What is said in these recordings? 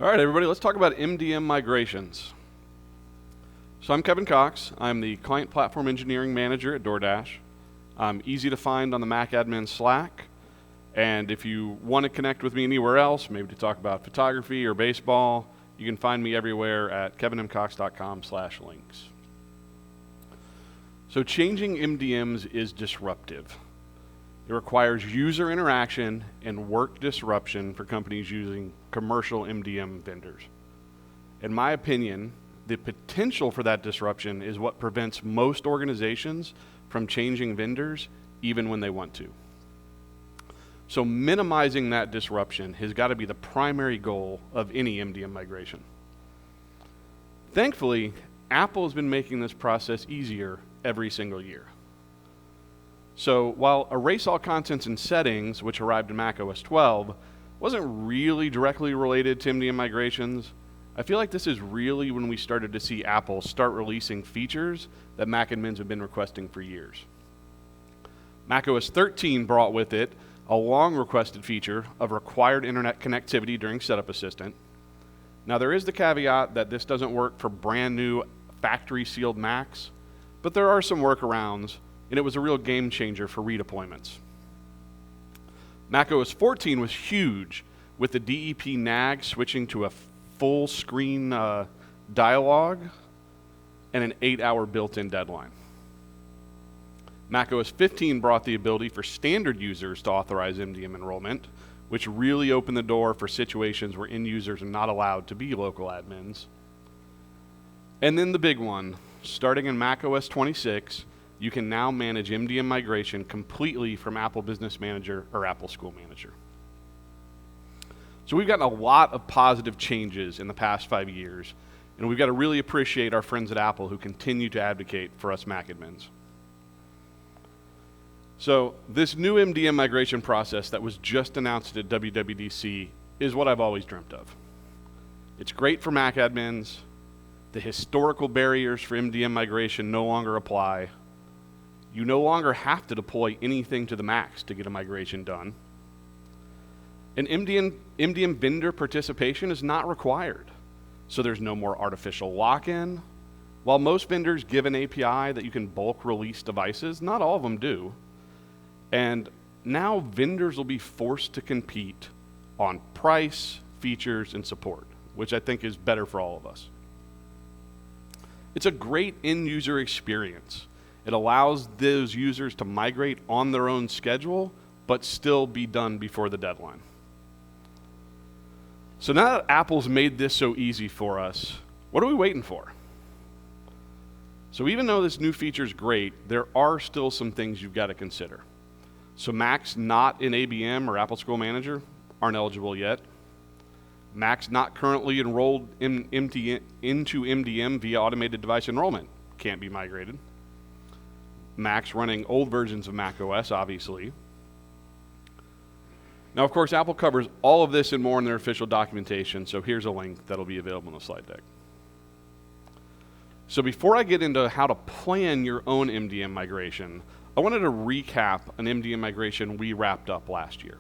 All right, everybody, let's talk about MDM migrations. So I'm Kevin Cox. I'm the Client Platform Engineering Manager at DoorDash. I'm easy to find on the Mac Admin Slack. And if you want to connect with me anywhere else, maybe to talk about photography or baseball, you can find me everywhere at kevinmcox.com/links. So changing MDMs is disruptive. It requires user interaction and work disruption for companies using commercial MDM vendors. In my opinion, the potential for that disruption is what prevents most organizations from changing vendors even when they want to. So minimizing that disruption has got to be the primary goal of any MDM migration. Thankfully, Apple has been making this process easier every single year. So while Erase All Contents and Settings, which arrived in macOS 12, wasn't really directly related to MDM migrations, I feel like this is really when we started to see Apple start releasing features that Mac admins have been requesting for years. macOS 13 brought with it a long requested feature of required internet connectivity during Setup Assistant. Now there is the caveat that this doesn't work for brand new factory sealed Macs, but there are some workarounds, and it was a real game changer for redeployments. macOS 14 was huge, with the DEP nag switching to a full screen dialog and an 8-hour built-in deadline. macOS 15 brought the ability for standard users to authorize MDM enrollment, which really opened the door for situations where end users are not allowed to be local admins. And then the big one, starting in macOS 26, you can now manage MDM migration completely from Apple Business Manager or Apple School Manager. So we've gotten a lot of positive changes in the past 5 years, and we've got to really appreciate our friends at Apple who continue to advocate for us Mac admins. So this new MDM migration process that was just announced at WWDC is what I've always dreamt of. It's great for Mac admins. The historical barriers for MDM migration no longer apply. You no longer have to deploy anything to the Macs to get a migration done. And MDM vendor participation is not required. So there's no more artificial lock-in. While most vendors give an API that you can bulk release devices, not all of them do. And now vendors will be forced to compete on price, features, and support, which I think is better for all of us. It's a great end user experience. It allows those users to migrate on their own schedule, but still be done before the deadline. So now that Apple's made this so easy for us, what are we waiting for? So even though this new feature is great, there are still some things you've got to consider. So Macs not in ABM or Apple School Manager aren't eligible yet. Macs not currently enrolled into MDM via automated device enrollment can't be migrated. Macs running old versions of macOS, obviously. Now, of course, Apple covers all of this and more in their official documentation, so here's a link that'll be available in the slide deck. So before I get into how to plan your own MDM migration, I wanted to recap an MDM migration we wrapped up last year.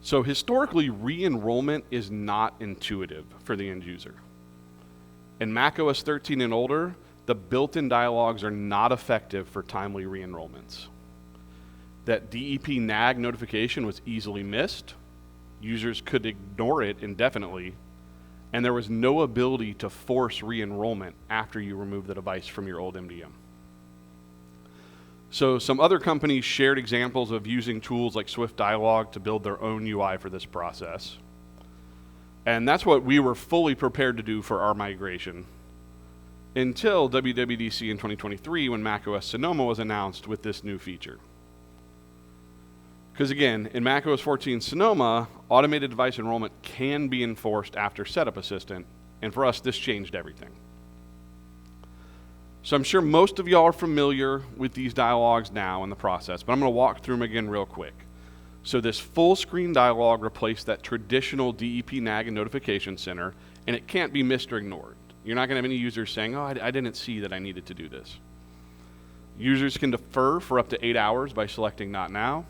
So historically, re-enrollment is not intuitive for the end user. In macOS 13 and older, the built-in dialogues are not effective for timely re-enrollments. That DEP nag notification was easily missed, users could ignore it indefinitely, and there was no ability to force re-enrollment after you remove the device from your old MDM. So some other companies shared examples of using tools like Swift Dialog to build their own UI for this process. And that's what we were fully prepared to do for our migration until WWDC in 2023 when macOS Sonoma was announced with this new feature. Because again, in macOS 14 Sonoma, automated device enrollment can be enforced after Setup Assistant, and for us, this changed everything. So I'm sure most of y'all are familiar with these dialogues now in the process, but I'm going to walk through them again real quick. So this full screen dialog replaced that traditional DEP nag and notification center, and it can't be missed or ignored. You're not going to have any users saying, oh, I didn't see that I needed to do this. Users can defer for up to 8 hours by selecting Not Now.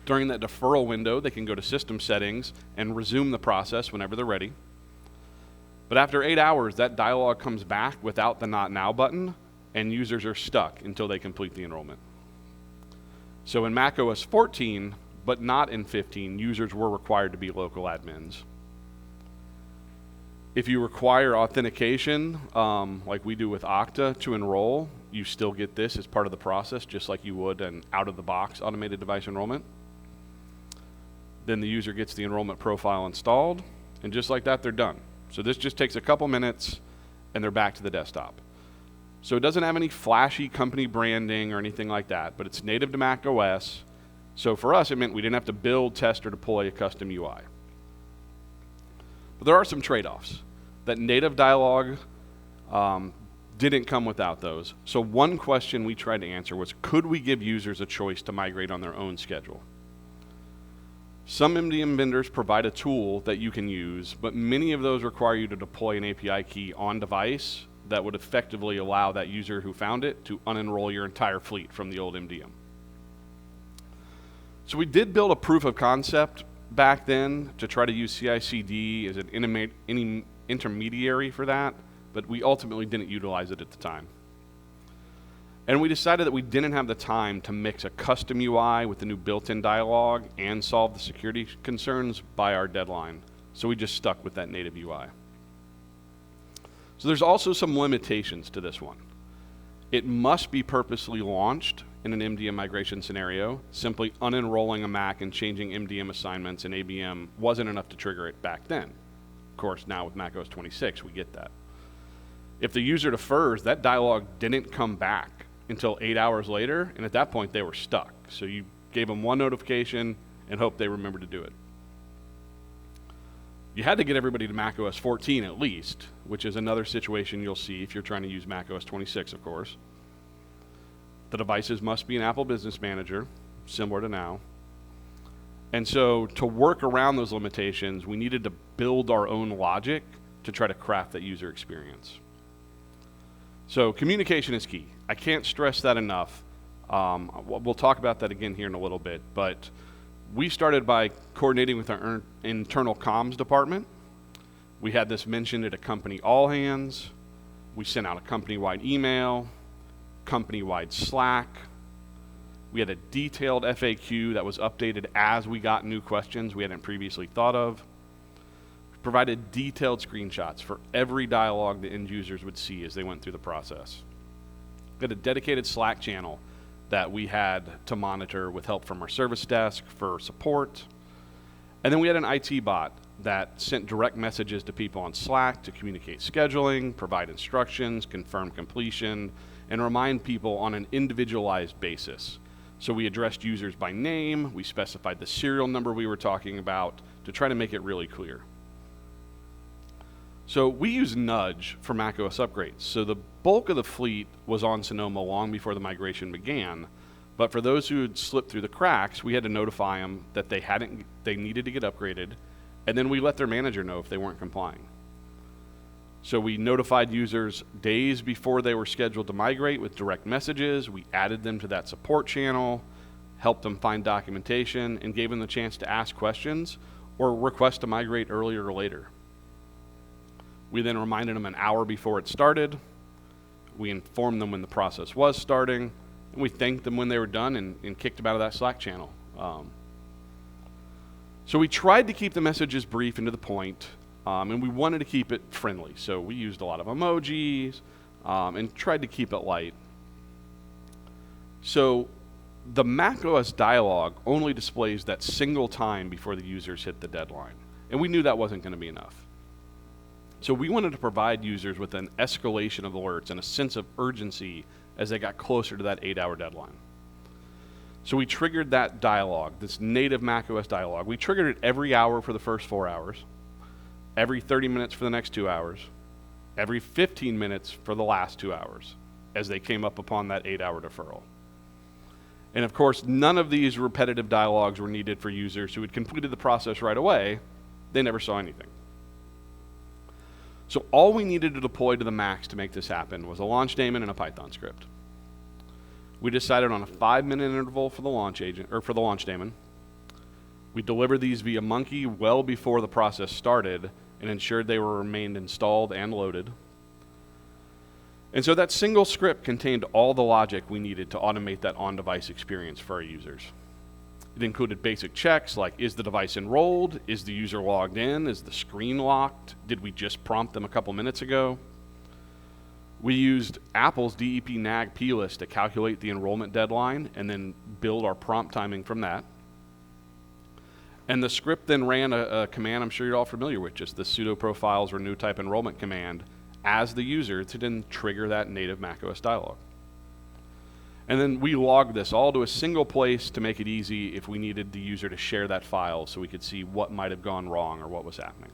During that deferral window, they can go to system settings and resume the process whenever they're ready. But after 8 hours, that dialog comes back without the Not Now button, and users are stuck until they complete the enrollment. So in macOS 14, but not in 15, users were required to be local admins. If you require authentication, like we do with Okta to enroll, you still get this as part of the process, just like you would an out-of-the-box automated device enrollment. Then the user gets the enrollment profile installed, and just like that, they're done. So this just takes a couple minutes, and they're back to the desktop. So it doesn't have any flashy company branding or anything like that, but it's native to macOS. So for us, it meant we didn't have to build, test, or deploy a custom UI. But there are some trade-offs. That native dialog didn't come without those. So one question we tried to answer was, could we give users a choice to migrate on their own schedule? Some MDM vendors provide a tool that you can use, but many of those require you to deploy an API key on device that would effectively allow that user who found it to unenroll your entire fleet from the old MDM. So we did build a proof of concept back then to try to use CI/CD as an intermediary for that, but we ultimately didn't utilize it at the time. And we decided that we didn't have the time to mix a custom UI with the new built-in dialog and solve the security concerns by our deadline. So we just stuck with that native UI. So there's also some limitations to this one. It must be purposely launched in an MDM migration scenario. Simply unenrolling a Mac and changing MDM assignments in ABM wasn't enough to trigger it back then. Of course, now with macOS 26, we get that. If the user defers, that dialog didn't come back until 8 hours later, and at that point they were stuck. So you gave them one notification and hoped they remembered to do it. You had to get everybody to macOS 14 at least, which is another situation you'll see if you're trying to use macOS 26, of course. The devices must be an Apple Business Manager, similar to now. And so to work around those limitations, we needed to build our own logic to try to craft that user experience. So communication is key. I can't stress that enough. We'll talk about that again here in a little bit, but we started by coordinating with our internal comms department. We had this mentioned at a company all hands. We sent out a company-wide email, company-wide Slack. We had a detailed FAQ that was updated as we got new questions we hadn't previously thought of. We provided detailed screenshots for every dialogue the end users would see as they went through the process. We had a dedicated Slack channel that we had to monitor with help from our service desk for support. And then we had an IT bot that sent direct messages to people on Slack to communicate scheduling, provide instructions, confirm completion, and remind people on an individualized basis. So we addressed users by name, we specified the serial number we were talking about to try to make it really clear. So we use Nudge for macOS upgrades. So the bulk of the fleet was on Sonoma long before the migration began. But for those who had slipped through the cracks, we had to notify them that they needed to get upgraded, and then we let their manager know if they weren't complying. So we notified users days before they were scheduled to migrate with direct messages. We added them to that support channel, helped them find documentation, and gave them the chance to ask questions or request to migrate earlier or later. We then reminded them an hour before it started. We informed them when the process was starting, and we thanked them when they were done and kicked them out of that Slack channel. So we tried to keep the messages brief and to the point, and we wanted to keep it friendly. So we used a lot of emojis and tried to keep it light. So the macOS dialog only displays that single time before the users hit the deadline, and we knew that wasn't going to be enough. So we wanted to provide users with an escalation of alerts and a sense of urgency as they got closer to that 8-hour deadline. So we triggered that dialog, this native macOS dialog. We triggered it every hour for the first 4 hours, every 30 minutes for the next 2 hours, every 15 minutes for the last 2 hours as they came up upon that 8-hour deferral. And of course, none of these repetitive dialogues were needed for users who had completed the process right away. They never saw anything. So all we needed to deploy to the Macs to make this happen was a launch daemon and a Python script. We decided on a 5-minute interval for the launch agent, or for the launch daemon, We delivered these via Monkey well before the process started and ensured they remained installed and loaded. And so that single script contained all the logic we needed to automate that on-device experience for our users. It included basic checks like, is the device enrolled? Is the user logged in? Is the screen locked? Did we just prompt them a couple minutes ago? We used Apple's DEP NAG plist to calculate the enrollment deadline and then build our prompt timing from that. And the script then ran a command I'm sure you're all familiar with, just the sudo profiles renew type enrollment command as the user to then trigger that native macOS dialog. And then we logged this all to a single place to make it easy if we needed the user to share that file so we could see what might have gone wrong or what was happening.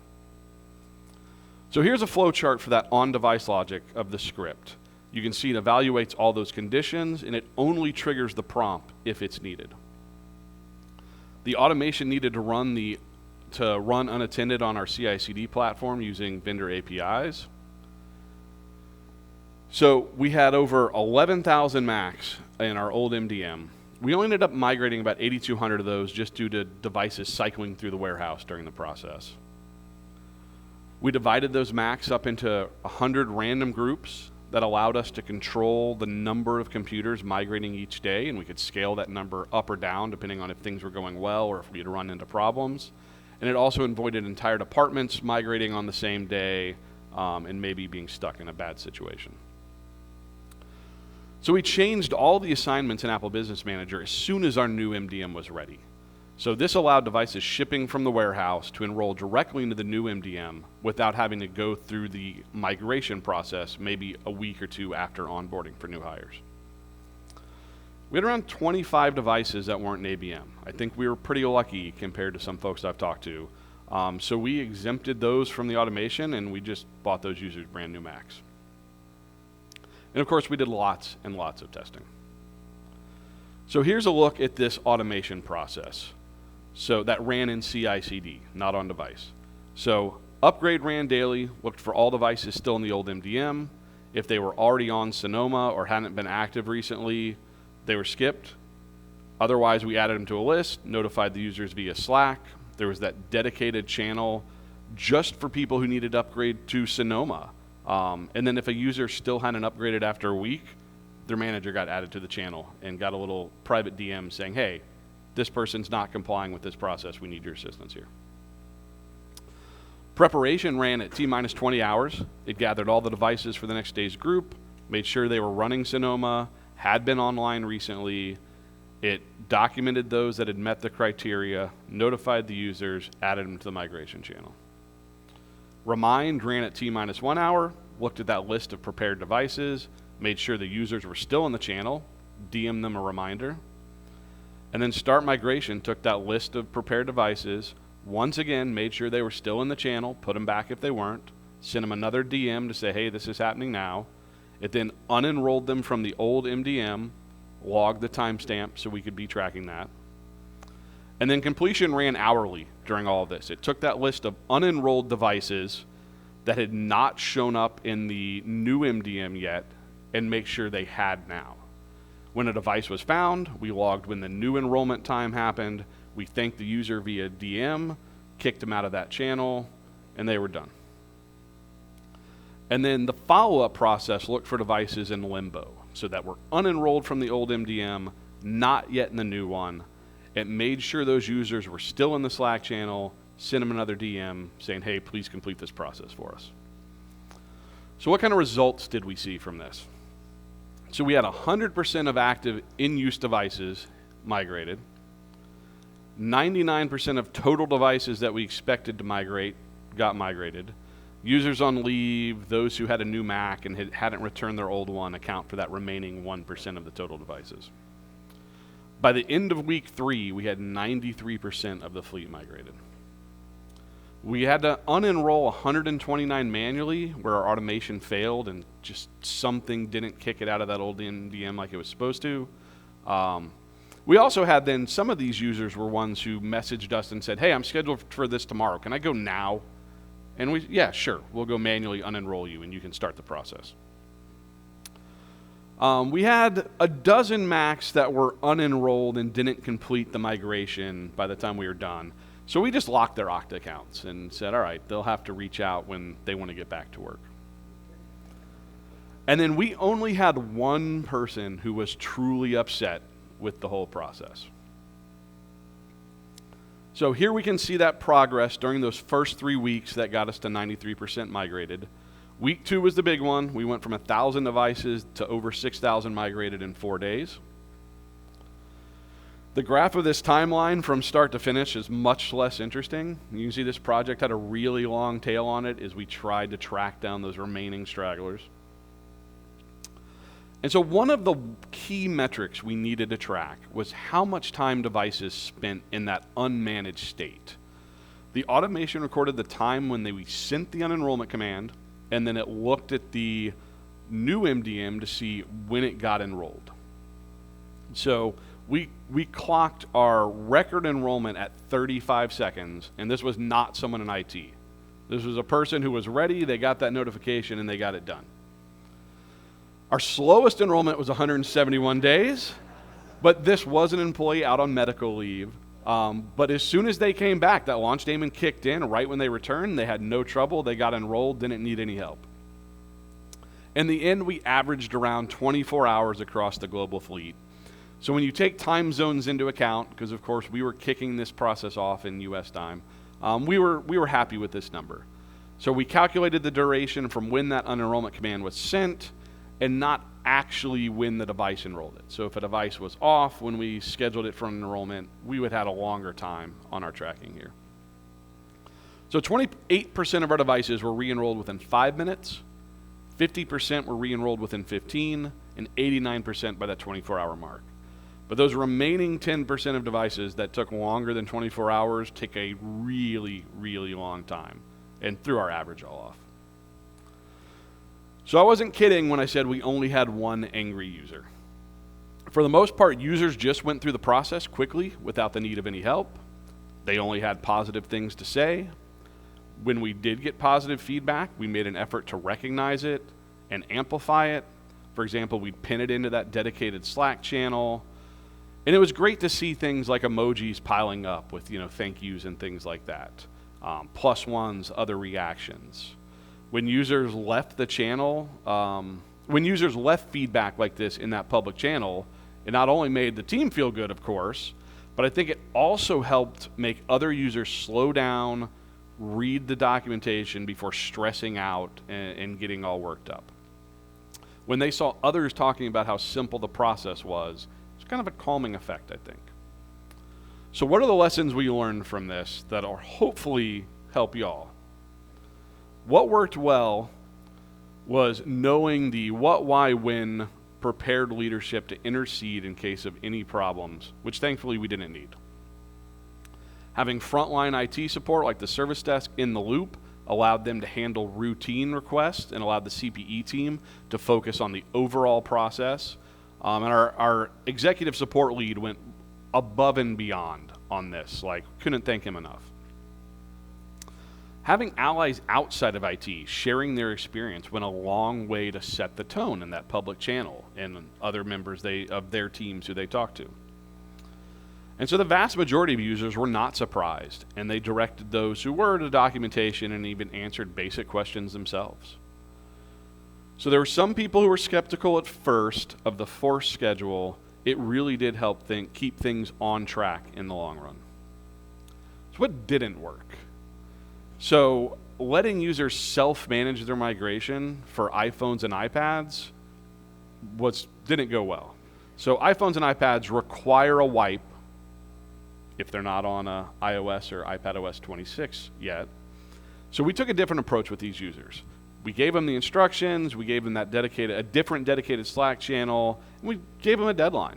So here's a flow chart for that on-device logic of the script. You can see it evaluates all those conditions and it only triggers the prompt if it's needed. The automation needed to run unattended on our CI/CD platform using vendor APIs. So we had over 11,000 Macs in our old MDM. We only ended up migrating about 8,200 of those just due to devices cycling through the warehouse during the process. We divided those Macs up into 100 random groups that allowed us to control the number of computers migrating each day, and we could scale that number up or down depending on if things were going well or if we had run into problems. And it also avoided entire departments migrating on the same day and maybe being stuck in a bad situation. So we changed all the assignments in Apple Business Manager as soon as our new MDM was ready. So this allowed devices shipping from the warehouse to enroll directly into the new MDM without having to go through the migration process maybe a week or two after onboarding for new hires. We had around 25 devices that weren't in ABM. I think we were pretty lucky compared to some folks I've talked to. So we exempted those from the automation and we just bought those users brand new Macs. And of course we did lots and lots of testing. So here's a look at this automation process. So that ran in CI/CD, not on device. So upgrade ran daily, looked for all devices still in the old MDM. If they were already on Sonoma or hadn't been active recently, they were skipped. Otherwise, we added them to a list, notified the users via Slack. There was that dedicated channel just for people who needed to upgrade to Sonoma. And then if a user still hadn't upgraded after a week, their manager got added to the channel and got a little private DM saying, hey, this person's not complying with this process. We need your assistance here. Preparation ran at T-minus 20 hours. It gathered all the devices for the next day's group, made sure they were running Sonoma, had been online recently. It documented those that had met the criteria, notified the users, added them to the migration channel. Remind ran at T-minus 1 hour, looked at that list of prepared devices, made sure the users were still in the channel, DM'd them a reminder. And then Start Migration took that list of prepared devices, once again made sure they were still in the channel, put them back if they weren't, sent them another DM to say, hey, this is happening now. It then unenrolled them from the old MDM, logged the timestamp so we could be tracking that. And then completion ran hourly during all of this. It took that list of unenrolled devices that had not shown up in the new MDM yet and make sure they had now. When a device was found, we logged when the new enrollment time happened. We thanked the user via DM, kicked them out of that channel, and they were done. And then the follow-up process looked for devices in limbo, so that were unenrolled from the old MDM, not yet in the new one. It made sure those users were still in the Slack channel, sent them another DM saying, hey, please complete this process for us. So what kind of results did we see from this? So we had 100% of active in-use devices migrated. 99% of total devices that we expected to migrate got migrated. Users on leave, those who had a new Mac and hadn't returned their old one account for that remaining 1% of the total devices. By the end of week 3, we had 93% of the fleet migrated. We had to unenroll 129 manually where our automation failed and just something didn't kick it out of that old MDM like it was supposed to. We also had then some of these users were ones who messaged us and said, hey, I'm scheduled for this tomorrow. Can I go now? And yeah, sure. We'll go manually unenroll you and you can start the process. We had a dozen Macs that were unenrolled and didn't complete the migration by the time we were done. So we just locked their Okta accounts and said, all right, they'll have to reach out when they want to get back to work. And then we only had one person who was truly upset with the whole process. So here we can see that progress during those first 3 weeks that got us to 93% migrated. Week 2 was the big one. We went from 1,000 devices to over 6,000 migrated in 4 days. The graph of this timeline from start to finish is much less interesting. You can see this project had a really long tail on it as we tried to track down those remaining stragglers. And so one of the key metrics we needed to track was how much time devices spent in that unmanaged state. The automation recorded the time when we sent the unenrollment command, and then it looked at the new MDM to see when it got enrolled. So we clocked our record enrollment at 35 seconds, and this was not someone in IT. This was a person who was ready, they got that notification, and they got it done. Our slowest enrollment was 171 days, but this was an employee out on medical leave. But as soon as they came back, that launch daemon kicked in right when they returned. They had no trouble. They got enrolled, didn't need any help. In the end, we averaged around 24 hours across the global fleet. So when you take time zones into account, because of course we were kicking this process off in US time, we were happy with this number. So we calculated the duration from when that unenrollment command was sent and not actually when the device enrolled it. So if a device was off when we scheduled it for an enrollment, we would have a longer time on our tracking here. So 28% of our devices were re-enrolled within 5 minutes, 50% were re-enrolled within 15, and 89% by that 24-hour mark. But those remaining 10% of devices that took longer than 24 hours take a really, really long time and threw our average all off. So I wasn't kidding when I said we only had one angry user. For the most part, users just went through the process quickly without the need of any help. They only had positive things to say. When we did get positive feedback, we made an effort to recognize it and amplify it. For example, we'd pin it into that dedicated Slack channel. And it was great to see things like emojis piling up with, thank yous and things like that. Plus ones, other reactions. When users left the channel, when users left feedback like this in that public channel, it not only made the team feel good, of course, but I think it also helped make other users slow down, read the documentation before stressing out and getting all worked up. When they saw others talking about how simple the process was, it's kind of a calming effect, I think. So what are the lessons we learned from this that will hopefully help y'all? What worked well was knowing the what, why, when prepared leadership to intercede in case of any problems, which thankfully we didn't need. Having frontline IT support like the service desk in the loop allowed them to handle routine requests and allowed the CPE team to focus on the overall process. And our executive support lead went above and beyond on this, couldn't thank him enough. Having allies outside of IT sharing their experience went a long way to set the tone in that public channel and other members of their teams who they talked to. And so the vast majority of users were not surprised, and they directed those who were to documentation and even answered basic questions themselves. So there were some people who were skeptical at first of the forced schedule. It really did help keep things on track in the long run. So what didn't work? So letting users self-manage their migration for iPhones and iPads didn't go well. So iPhones and iPads require a wipe if they're not on iOS or iPadOS 26 yet. So we took a different approach with these users. We gave them the instructions, we gave them a different dedicated Slack channel, and we gave them a deadline.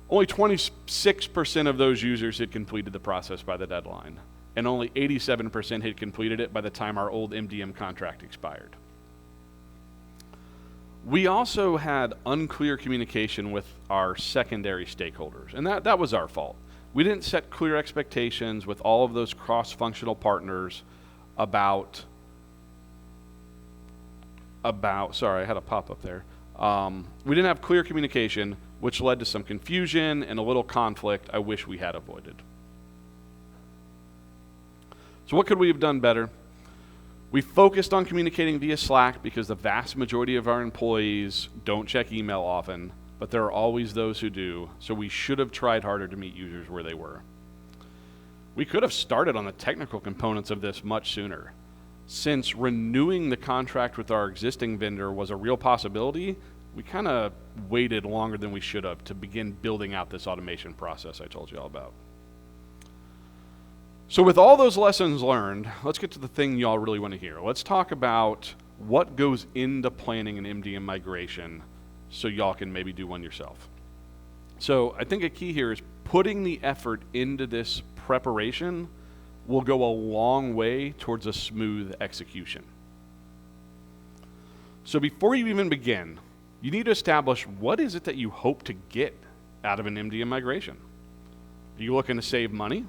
Only 26% of those users had completed the process by the deadline, and only 87% had completed it by the time our old MDM contract expired. We also had unclear communication with our secondary stakeholders, and that was our fault. We didn't set clear expectations with all of those cross-functional partners about sorry, I had a pop-up there, We didn't have clear communication, which led to some confusion and a little conflict I wish we had avoided. So what could we have done better? We focused on communicating via Slack because the vast majority of our employees don't check email often, but there are always those who do, so we should have tried harder to meet users where they were. We could have started on the technical components of this much sooner. Since renewing the contract with our existing vendor was a real possibility, we kind of waited longer than we should have to begin building out this automation process I told you all about. So with all those lessons learned, let's get to the thing y'all really want to hear. Let's talk about what goes into planning an MDM migration so y'all can maybe do one yourself. So I think a key here is putting the effort into this preparation will go a long way towards a smooth execution. So before you even begin, you need to establish what is it that you hope to get out of an MDM migration. Are you looking to save money?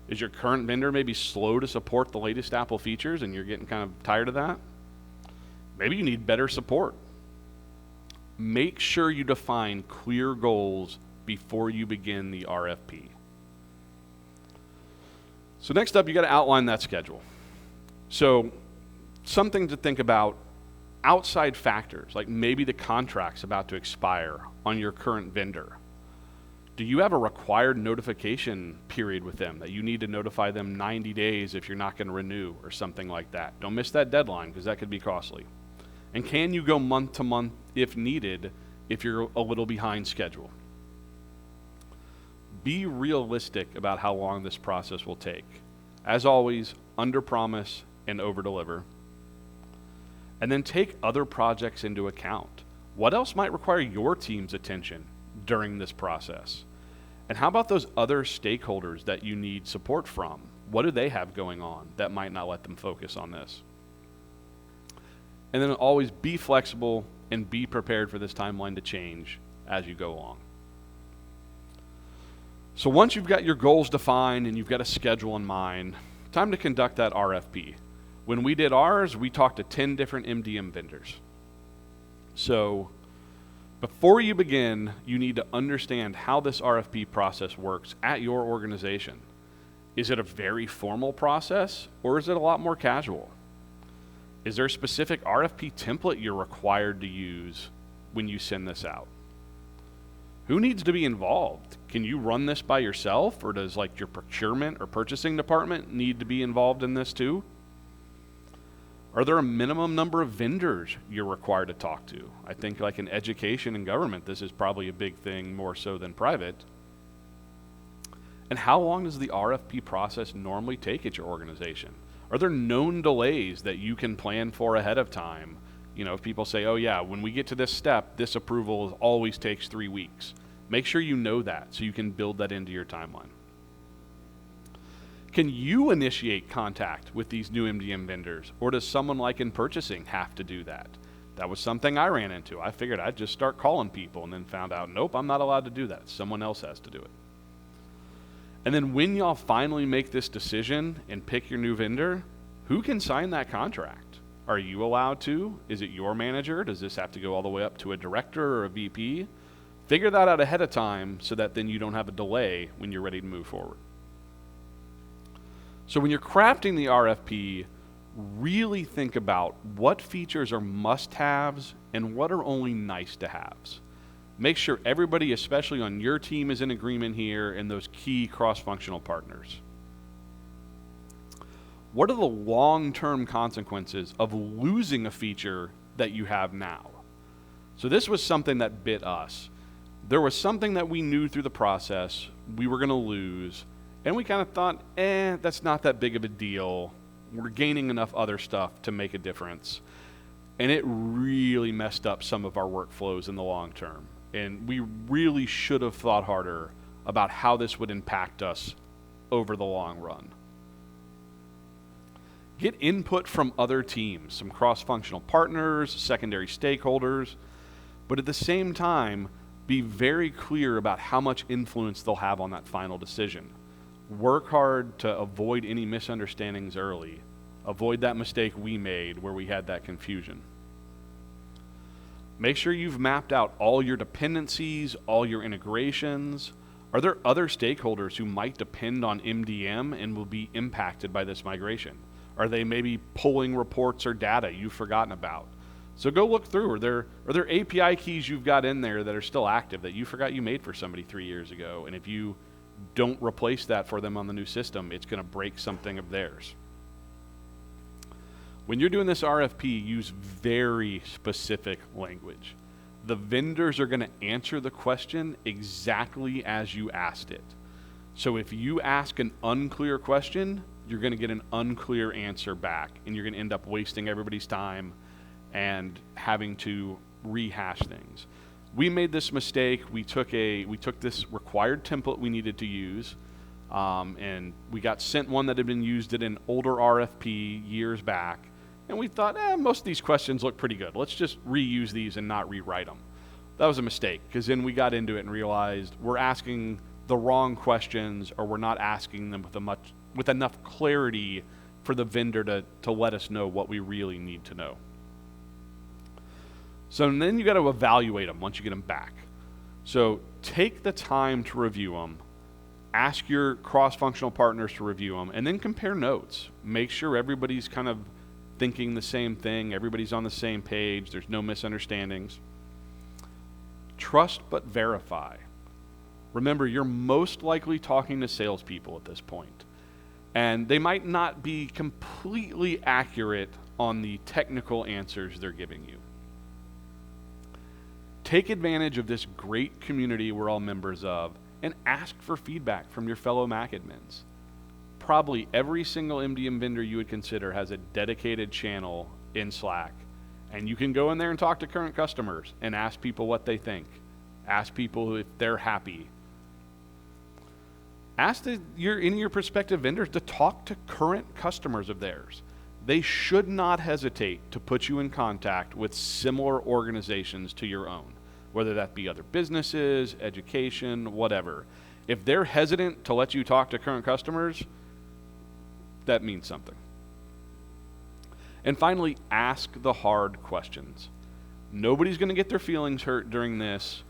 Is your current vendor maybe slow to support the latest Apple features and you're getting kind of tired of that? Maybe you need better support. Make sure you define clear goals before you begin the RFP. So next up, you got to outline that schedule. So something to think about, outside factors, like maybe the contract's about to expire on your current vendor. Do you have a required notification period with them that you need to notify them 90 days if you're not going to renew or something like that? Don't miss that deadline because that could be costly. And can you go month to month if needed if you're a little behind schedule? Be realistic about how long this process will take. As always, under-promise and over-deliver. And then take other projects into account. What else might require your team's attention during this process? And how about those other stakeholders that you need support from? What do they have going on that might not let them focus on this? And then always be flexible and be prepared for this timeline to change as you go along. So once you've got your goals defined and you've got a schedule in mind, time to conduct that RFP. When we did ours, we talked to 10 different MDM vendors. So before you begin, you need to understand how this RFP process works at your organization. Is it a very formal process or is it a lot more casual? Is there a specific RFP template you're required to use when you send this out? Who needs to be involved? Can you run this by yourself, or does like your procurement or purchasing department need to be involved in this too? Are there a minimum number of vendors you're required to talk to? I think like in education and government, this is probably a big thing more so than private. And how long does the RFP process normally take at your organization? Are there known delays that you can plan for ahead of time? You know, if people say, oh yeah, when we get to this step, this approval always takes 3 weeks. Make sure you know that so you can build that into your timeline. Can you initiate contact with these new MDM vendors, or does someone like in purchasing have to do that? That was something I ran into. I figured I'd just start calling people and then found out, nope, I'm not allowed to do that. Someone else has to do it. And then when y'all finally make this decision and pick your new vendor, who can sign that contract? Are you allowed to? Is it your manager? Does this have to go all the way up to a director or a VP? Figure that out ahead of time so that then you don't have a delay when you're ready to move forward. So when you're crafting the RFP, really think about what features are must-haves and what are only nice-to-haves. Make sure everybody, especially on your team, is in agreement here and those key cross-functional partners. What are the long-term consequences of losing a feature that you have now? So this was something that bit us. There was something that we knew through the process we were going to lose, and we kind of thought, that's not that big of a deal. We're gaining enough other stuff to make a difference. And it really messed up some of our workflows in the long term. And we really should have thought harder about how this would impact us over the long run. Get input from other teams, some cross-functional partners, secondary stakeholders, but at the same time, be very clear about how much influence they'll have on that final decision. Work hard to avoid any misunderstandings early. Avoid that mistake we made where we had that confusion. Make sure you've mapped out all your dependencies, all your integrations. Are there other stakeholders who might depend on MDM and will be impacted by this migration? Are they maybe pulling reports or data you've forgotten about? So go look through. Are there API keys you've got in there that are still active that you forgot you made for somebody 3 years ago? And if you don't replace that for them on the new system, it's going to break something of theirs. When you're doing this RFP, use very specific language. The vendors are going to answer the question exactly as you asked it. So if you ask an unclear question, you're going to get an unclear answer back, and you're going to end up wasting everybody's time and having to rehash things. We made this mistake. We took this required template we needed to use, and we got sent one that had been used in an older RFP years back. And we thought, most of these questions look pretty good. Let's just reuse these and not rewrite them. That was a mistake, because then we got into it and realized we're asking the wrong questions, or we're not asking them with enough clarity for the vendor to let us know what we really need to know. So then you got to evaluate them once you get them back. So take the time to review them. Ask your cross-functional partners to review them, and then compare notes. Make sure everybody's kind of thinking the same thing, everybody's on the same page, there's no misunderstandings. Trust but verify. Remember, you're most likely talking to salespeople at this point, and they might not be completely accurate on the technical answers they're giving you. Take advantage of this great community we're all members of and ask for feedback from your fellow Mac admins. Probably every single MDM vendor you would consider has a dedicated channel in Slack, and you can go in there and talk to current customers and ask people what they think. Ask people if they're happy. Ask your prospective vendors to talk to current customers of theirs. They should not hesitate to put you in contact with similar organizations to your own, whether that be other businesses, education, whatever. If they're hesitant to let you talk to current customers, that means something. And finally, ask the hard questions. Nobody's going to get their feelings hurt during this.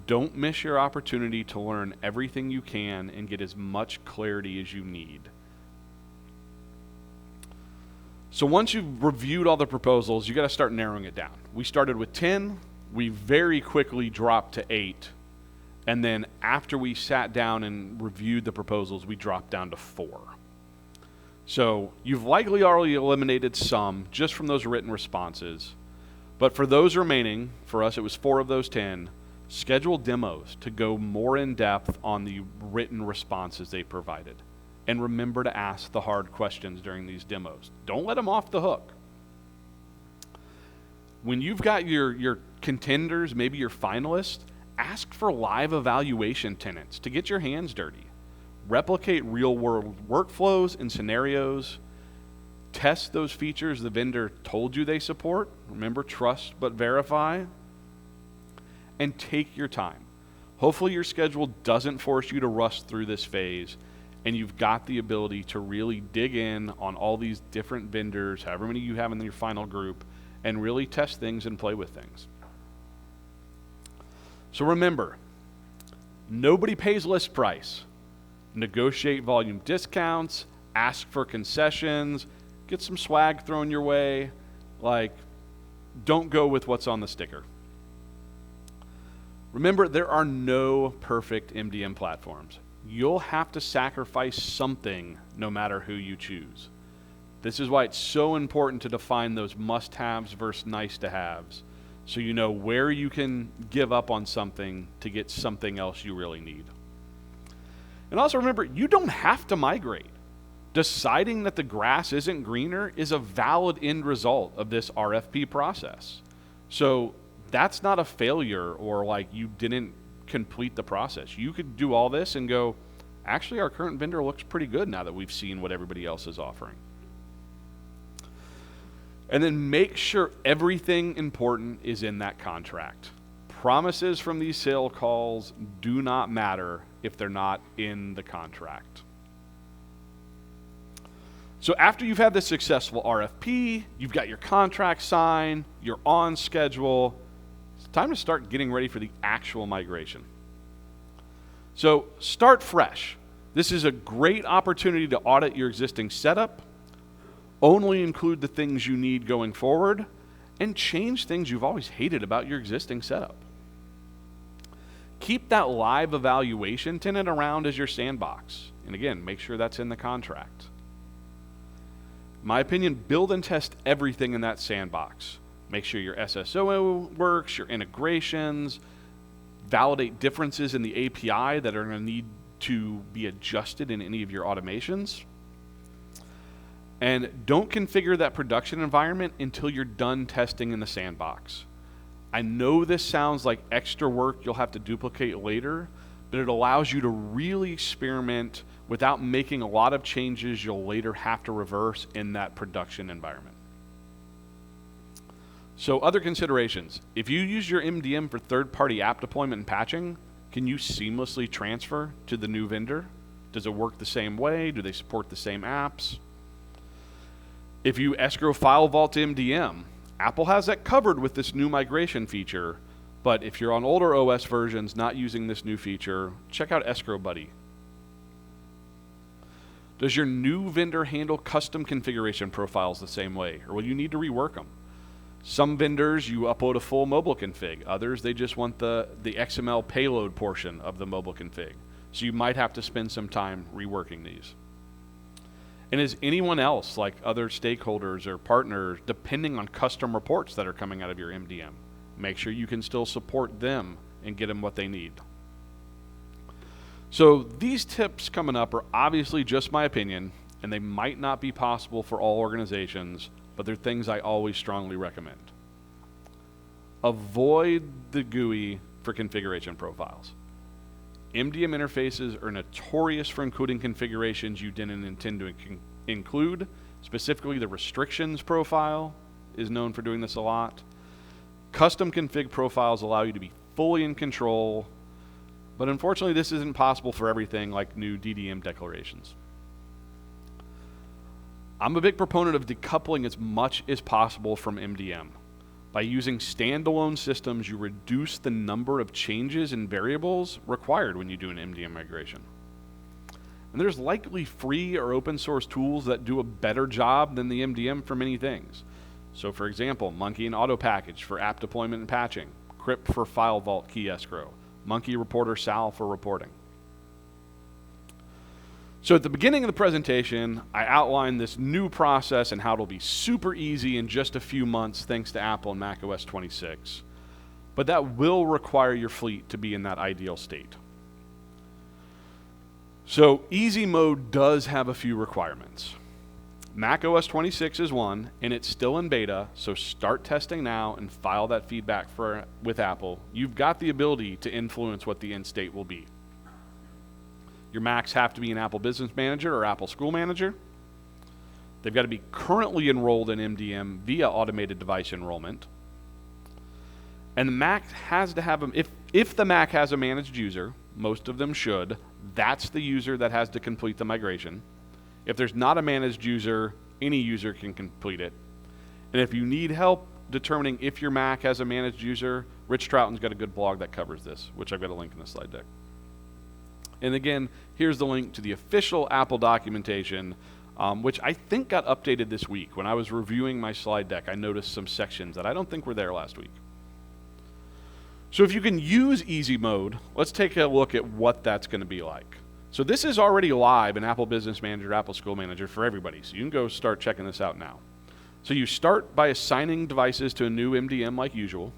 Don't miss your opportunity to learn everything you can and get as much clarity as you need. So once you've reviewed all the proposals, you got to start narrowing it down. We started with 10. We very quickly dropped to 8. And then after we sat down and reviewed the proposals, we dropped down to 4. So you've likely already eliminated some just from those written responses. But for those remaining, for us it was 4 of those 10, schedule demos to go more in depth on the written responses they provided. And remember to ask the hard questions during these demos. Don't let them off the hook. When you've got your contenders, maybe your finalists, ask for live evaluation tenants to get your hands dirty. Replicate real-world workflows and scenarios. Test those features the vendor told you they support. Remember, trust but verify. And take your time. Hopefully your schedule doesn't force you to rush through this phase, and you've got the ability to really dig in on all these different vendors, however many you have in your final group, and really test things and play with things. So remember, nobody pays list price. Negotiate volume discounts, ask for concessions, get some swag thrown your way. Don't go with what's on the sticker. Remember, there are no perfect MDM platforms. You'll have to sacrifice something no matter who you choose. This is why it's so important to define those must-haves versus nice-to-haves, so you know where you can give up on something to get something else you really need. And also remember, you don't have to migrate. Deciding that the grass isn't greener is a valid end result of this RFP process. So that's not a failure or you didn't complete the process. You could do all this and go, actually our current vendor looks pretty good now that we've seen what everybody else is offering. And then make sure everything important is in that contract. Promises from these sale calls do not matter if they're not in the contract. So after you've had the successful RFP, you've got your contract signed, you're on schedule, time to start getting ready for the actual migration. So start fresh. This is a great opportunity to audit your existing setup, only include the things you need going forward, and change things you've always hated about your existing setup. Keep that live evaluation tenant around as your sandbox. And again, make sure that's in the contract. In my opinion, build and test everything in that sandbox. Make sure your SSO works, your integrations, validate differences in the API that are going to need to be adjusted in any of your automations. And don't configure that production environment until you're done testing in the sandbox. I know this sounds like extra work you'll have to duplicate later, but it allows you to really experiment without making a lot of changes you'll later have to reverse in that production environment. So other considerations. If you use your MDM for third-party app deployment and patching, can you seamlessly transfer to the new vendor? Does it work the same way? Do they support the same apps? If you escrow file vault to MDM, Apple has that covered with this new migration feature, but if you're on older OS versions not using this new feature, check out Escrow Buddy. Does your new vendor handle custom configuration profiles the same way, or will you need to rework them? Some vendors, you upload a full mobile config. Others, they just want the XML payload portion of the mobile config. So you might have to spend some time reworking these. And is anyone else, like other stakeholders or partners, depending on custom reports that are coming out of your MDM? Make sure you can still support them and get them what they need. So these tips coming up are obviously just my opinion, and they might not be possible for all organizations, but they're things I always strongly recommend. Avoid the GUI for configuration profiles. MDM interfaces are notorious for including configurations you didn't intend to include. Specifically, the restrictions profile is known for doing this a lot. Custom config profiles allow you to be fully in control, but unfortunately this isn't possible for everything like new DDM declarations. I'm a big proponent of decoupling as much as possible from MDM. By using standalone systems, you reduce the number of changes and variables required when you do an MDM migration. And there's likely free or open source tools that do a better job than the MDM for many things. So for example, Monkey and Auto Package for app deployment and patching, Crypt for file vault key escrow, Monkey Reporter Sal for reporting. So at the beginning of the presentation, I outlined this new process and how it'll be super easy in just a few months thanks to Apple and macOS 26. But that will require your fleet to be in that ideal state. So easy mode does have a few requirements. macOS 26 is one, and it's still in beta, so start testing now and file that feedback with Apple. You've got the ability to influence what the end state will be. Your Macs have to be an Apple Business Manager or Apple School Manager. They've got to be currently enrolled in MDM via automated device enrollment. And the Mac has to have them, if the Mac has a managed user, most of them should, that's the user that has to complete the migration. If there's not a managed user, any user can complete it. And if you need help determining if your Mac has a managed user, Rich Troughton's got a good blog that covers this, which I've got a link in the slide deck. And again, here's the link to the official Apple documentation, which I think got updated this week. When I was reviewing my slide deck, I noticed some sections that I don't think were there last week. So if you can use easy mode, let's take a look at what that's going to be like. So this is already live in Apple Business Manager, Apple School Manager for everybody. So you can go start checking this out now. So you start by assigning devices to a new MDM like usual,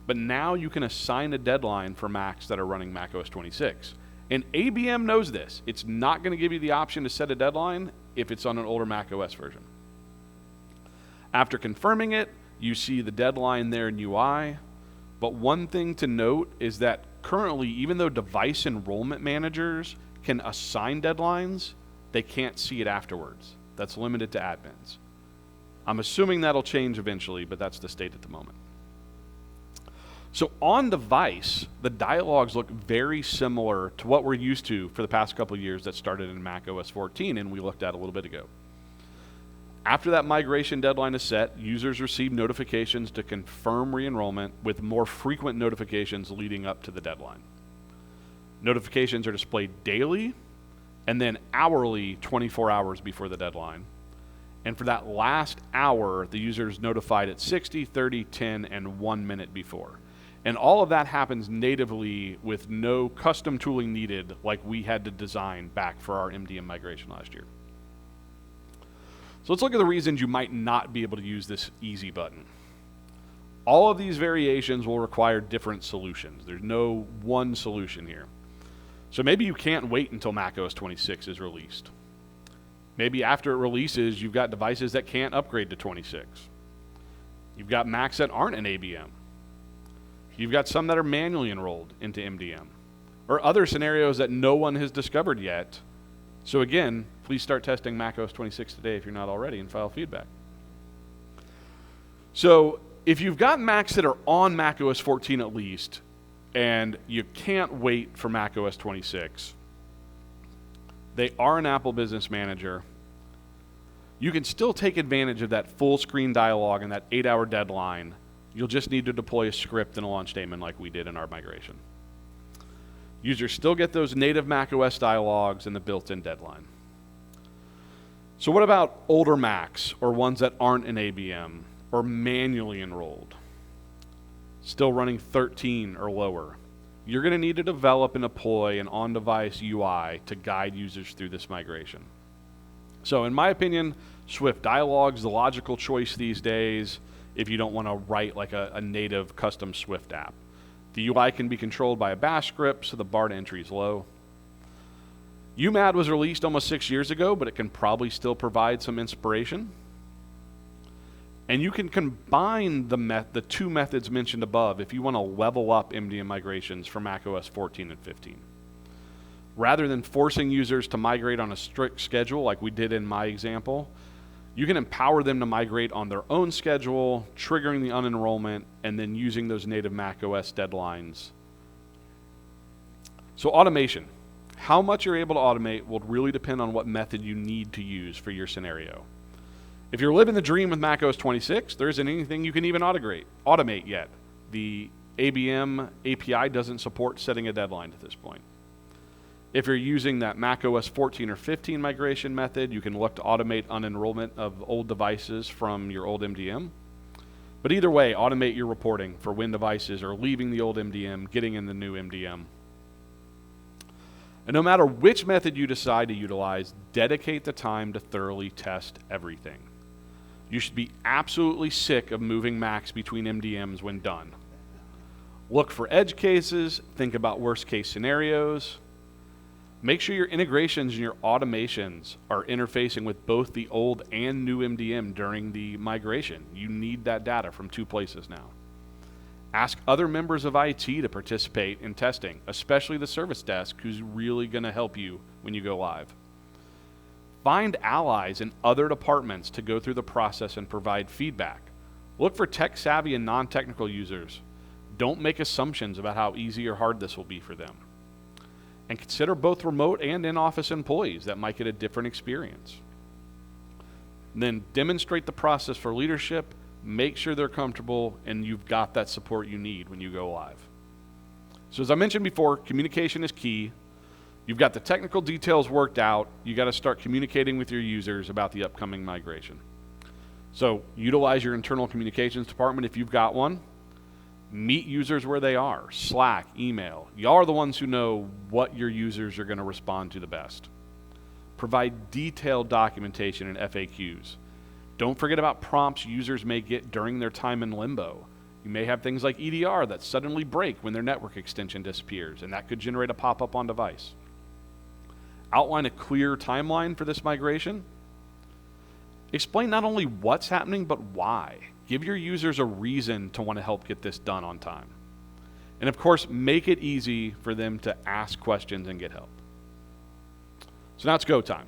but now you can assign a deadline for Macs that are running macOS 26. And ABM knows this. It's not going to give you the option to set a deadline if it's on an older macOS version. After confirming it, you see the deadline there in UI. But one thing to note is that currently, even though device enrollment managers can assign deadlines, they can't see it afterwards. That's limited to admins. I'm assuming that'll change eventually, but that's the state at the moment. So on device, the dialogues look very similar to what we're used to for the past couple of years that started in macOS 14 and we looked at a little bit ago. After that migration deadline is set, users receive notifications to confirm re-enrollment with more frequent notifications leading up to the deadline. Notifications are displayed daily and then hourly 24 hours before the deadline. And for that last hour, the user is notified at 60, 30, 10, and 1 minute before. And all of that happens natively with no custom tooling needed like we had to design back for our MDM migration last year. So let's look at the reasons you might not be able to use this easy button. All of these variations will require different solutions. There's no one solution here. So maybe you can't wait until macOS 26 is released. Maybe after it releases, you've got devices that can't upgrade to 26. You've got Macs that aren't in ABM. You've got some that are manually enrolled into MDM, or other scenarios that no one has discovered yet. So again, please start testing macOS 26 today if you're not already and file feedback. So if you've got Macs that are on macOS 14 at least, and you can't wait for macOS 26, they are an Apple Business Manager. You can still take advantage of that full screen dialog and that 8-hour deadline. You'll just need to deploy a script and a launch statement like we did in our migration. Users still get those native macOS dialogs and the built-in deadline. So what about older Macs or ones that aren't in ABM or manually enrolled? Still running 13 or lower. You're going to need to develop and deploy an on-device UI to guide users through this migration. So in my opinion, Swift Dialog's the logical choice these days if you don't want to write like a native custom Swift app. The UI can be controlled by a bash script, so the bar to entry is low. UMAD was released almost 6 years ago, but it can probably still provide some inspiration. And you can combine the two methods mentioned above if you want to level up MDM migrations for macOS 14 and 15. Rather than forcing users to migrate on a strict schedule like we did in my example, you can empower them to migrate on their own schedule, triggering the unenrollment, and then using those native macOS deadlines. So automation. How much you're able to automate will really depend on what method you need to use for your scenario. If you're living the dream with macOS 26, there isn't anything you can even automate yet. The ABM API doesn't support setting a deadline at this point. If you're using that macOS 14 or 15 migration method, you can look to automate unenrollment of old devices from your old MDM. But either way, automate your reporting for when devices are leaving the old MDM, getting in the new MDM. And no matter which method you decide to utilize, dedicate the time to thoroughly test everything. You should be absolutely sick of moving Macs between MDMs when done. Look for edge cases, think about worst case scenarios. Make sure your integrations and your automations are interfacing with both the old and new MDM during the migration. You need that data from two places now. Ask other members of IT to participate in testing, especially the service desk, who's really going to help you when you go live. Find allies in other departments to go through the process and provide feedback. Look for tech-savvy and non-technical users. Don't make assumptions about how easy or hard this will be for them. And consider both remote and in-office employees that might get a different experience. And then demonstrate the process for leadership, make sure they're comfortable, and you've got that support you need when you go live. So as I mentioned before, communication is key. You've got the technical details worked out. You got to start communicating with your users about the upcoming migration. So utilize your internal communications department if you've got one. Meet users where they are, Slack, email. Y'all are the ones who know what your users are going to respond to the best. Provide detailed documentation and FAQs. Don't forget about prompts users may get during their time in limbo. You may have things like EDR that suddenly break when their network extension disappears, and that could generate a pop-up on device. Outline a clear timeline for this migration. Explain not only what's happening, but why. Give your users a reason to want to help get this done on time. And of course, make it easy for them to ask questions and get help. So now it's go time.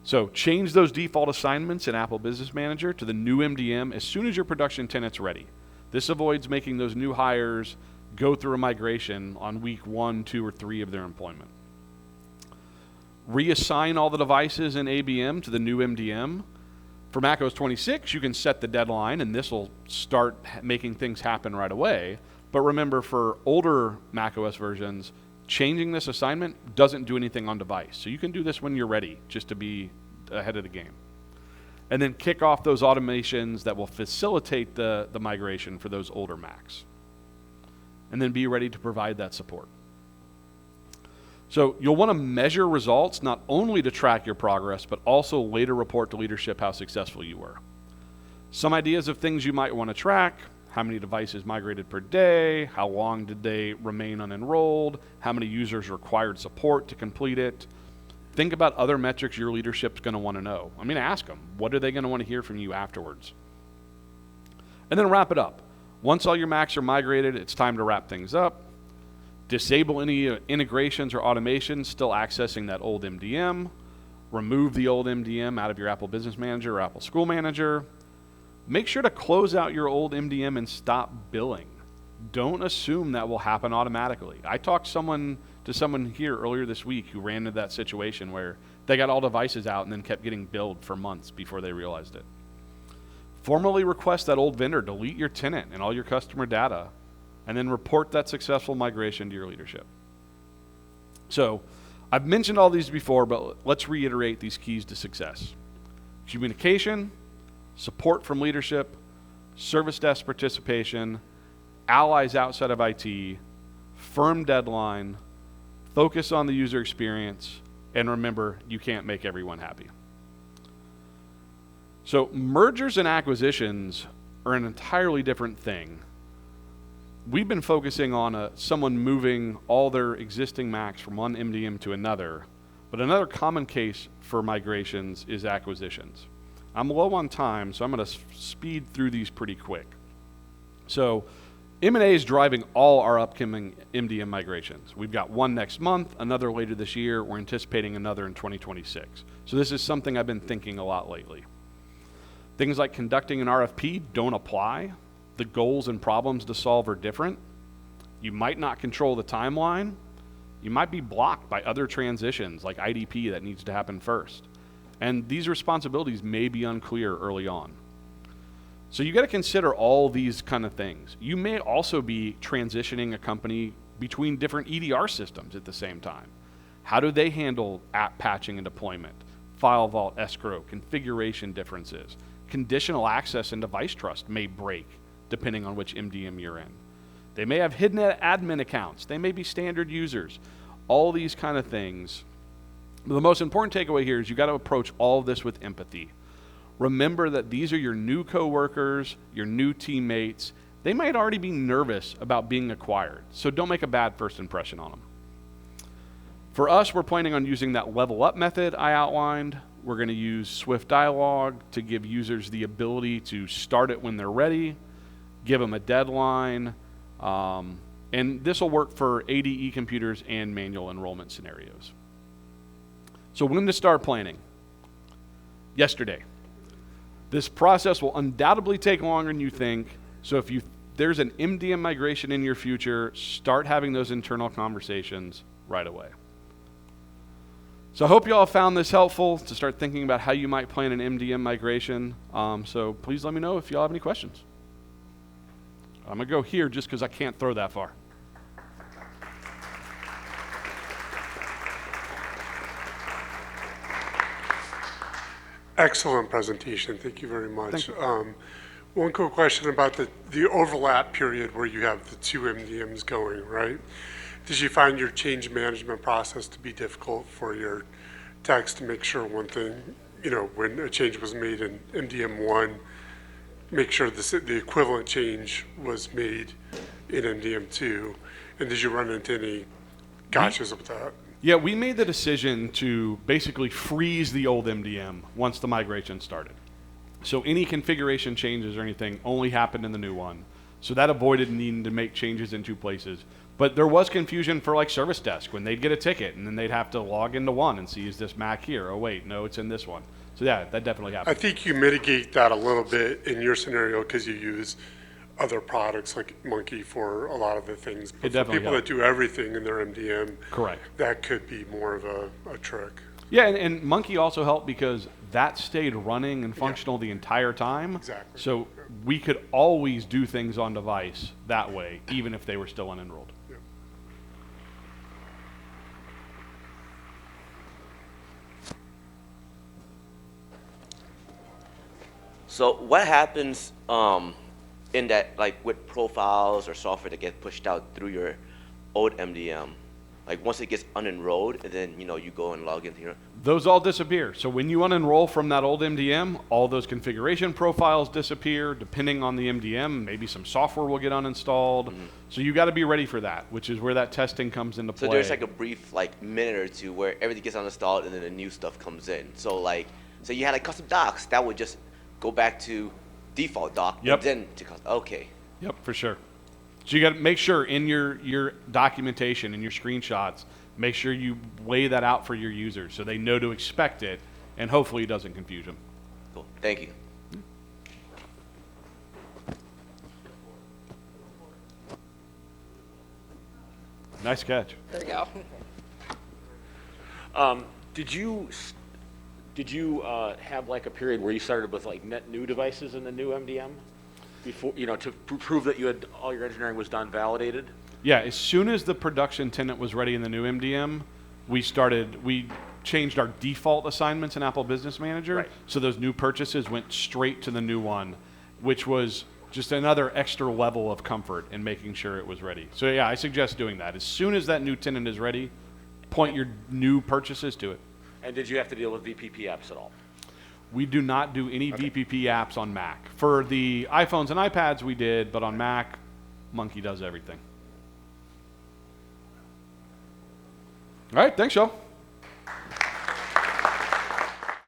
So change those default assignments in Apple Business Manager to the new MDM as soon as your production tenant's ready. This avoids making those new hires go through a migration on week 1, 2, or 3 of their employment. Reassign all the devices in ABM to the new MDM. For macOS 26, you can set the deadline, and this will start making things happen right away. But remember, for older macOS versions, changing this assignment doesn't do anything on device. So you can do this when you're ready, just to be ahead of the game. And then kick off those automations that will facilitate the migration for those older Macs. And then be ready to provide that support. So you'll want to measure results not only to track your progress, but also later report to leadership how successful you were. Some ideas of things you might want to track: how many devices migrated per day, how long did they remain unenrolled, how many users required support to complete it. Think about other metrics your leadership's going to want to know. I mean, ask them. What are they going to want to hear from you afterwards? And then wrap it up. Once all your Macs are migrated, it's time to wrap things up. Disable any integrations or automations still accessing that old MDM. Remove the old MDM out of your Apple Business Manager or Apple School Manager. Make sure to close out your old MDM and stop billing. Don't assume that will happen automatically. I talked to someone here earlier this week who ran into that situation where they got all devices out and then kept getting billed for months before they realized it. Formally request that old vendor delete your tenant and all your customer data, and then report that successful migration to your leadership. So I've mentioned all these before, but let's reiterate these keys to success. Communication, support from leadership, service desk participation, allies outside of IT, firm deadline, focus on the user experience, and remember, you can't make everyone happy. So mergers and acquisitions are an entirely different thing. We've been focusing on someone moving all their existing Macs from one MDM to another, but another common case for migrations is acquisitions. I'm low on time, so I'm going to speed through these pretty quick. So M&A is driving all our upcoming MDM migrations. We've got one next month, another later this year. We're anticipating another in 2026. So this is something I've been thinking a lot lately. Things like conducting an RFP don't apply. The goals and problems to solve are different. You might not control the timeline. You might be blocked by other transitions like IDP that needs to happen first. And these responsibilities may be unclear early on. So you got to consider all these kind of things. You may also be transitioning a company between different EDR systems at the same time. How do they handle app patching and deployment, file vault escrow, configuration differences? Conditional access and device trust may break depending on which MDM you're in. They may have hidden admin accounts. They may be standard users. All these kind of things. But the most important takeaway here is you got to approach all of this with empathy. Remember that these are your new coworkers, your new teammates. They might already be nervous about being acquired, so don't make a bad first impression on them. For us, we're planning on using that level up method I outlined. We're going to use Swift Dialog to give users the ability to start it when they're ready, give them a deadline, and this will work for ADE computers and manual enrollment scenarios. So when to start planning? Yesterday. This process will undoubtedly take longer than you think, so if there's an MDM migration in your future, start having those internal conversations right away. So I hope you all found this helpful to start thinking about how you might plan an MDM migration. So please let me know if you all have any questions. I'm going to go here just because I can't throw that far. Excellent presentation. Thank you very much. One quick question about the overlap period where you have the two MDMs going, right? Did you find your change management process to be difficult for your techs to make sure one thing, when a change was made in MDM 1, make sure the equivalent change was made in MDM 2? And did you run into any gotchas with that? Yeah, we made the decision to basically freeze the old MDM once the migration started. So any configuration changes or anything only happened in the new one. So that avoided needing to make changes in two places. But there was confusion for like service desk when they'd get a ticket and then they'd have to log into one and see, is this Mac here? Oh wait, no, it's in this one. So yeah, that definitely happened. I think you mitigate that a little bit in your scenario because you use other products like Monkey for a lot of the things. But for people that do everything in their MDM, correct, that could be more of a trick. Yeah, and Monkey also helped because that stayed running and functional the entire time. Exactly. So we could always do things on device that way, even if they were still unenrolled. Yeah. So what happens in that, like with profiles or software that get pushed out through your old MDM? Like once it gets unenrolled, and then you go and log into your. Those all disappear. So when you unenroll from that old MDM, all those configuration profiles disappear. Depending on the MDM, maybe some software will get uninstalled. Mm-hmm. So you got to be ready for that, which is where that testing comes into play. So there's like a brief minute or two where everything gets uninstalled and then the new stuff comes in. So so you had like custom docs that would just go back to default doc. Yep. And then to custom. Okay. Yep, for sure. So you got to make sure in your documentation, in your screenshots, make sure you lay that out for your users so they know to expect it, and hopefully it doesn't confuse them. Cool. Thank you. Nice catch. There you go. Did you have like a period where you started with like net new devices in the new MDM before, to prove that you had all your engineering was done validated? Yeah, as soon as the production tenant was ready in the new MDM, we changed our default assignments in Apple Business Manager. Right. So those new purchases went straight to the new one, which was just another extra level of comfort in making sure it was ready. So yeah, I suggest doing that. As soon as that new tenant is ready, point your new purchases to it. And did you have to deal with VPP apps at all? We do not do any VPP apps on Mac. For the iPhones and iPads we did, but on Mac, Monkey does everything. All right, thanks, y'all.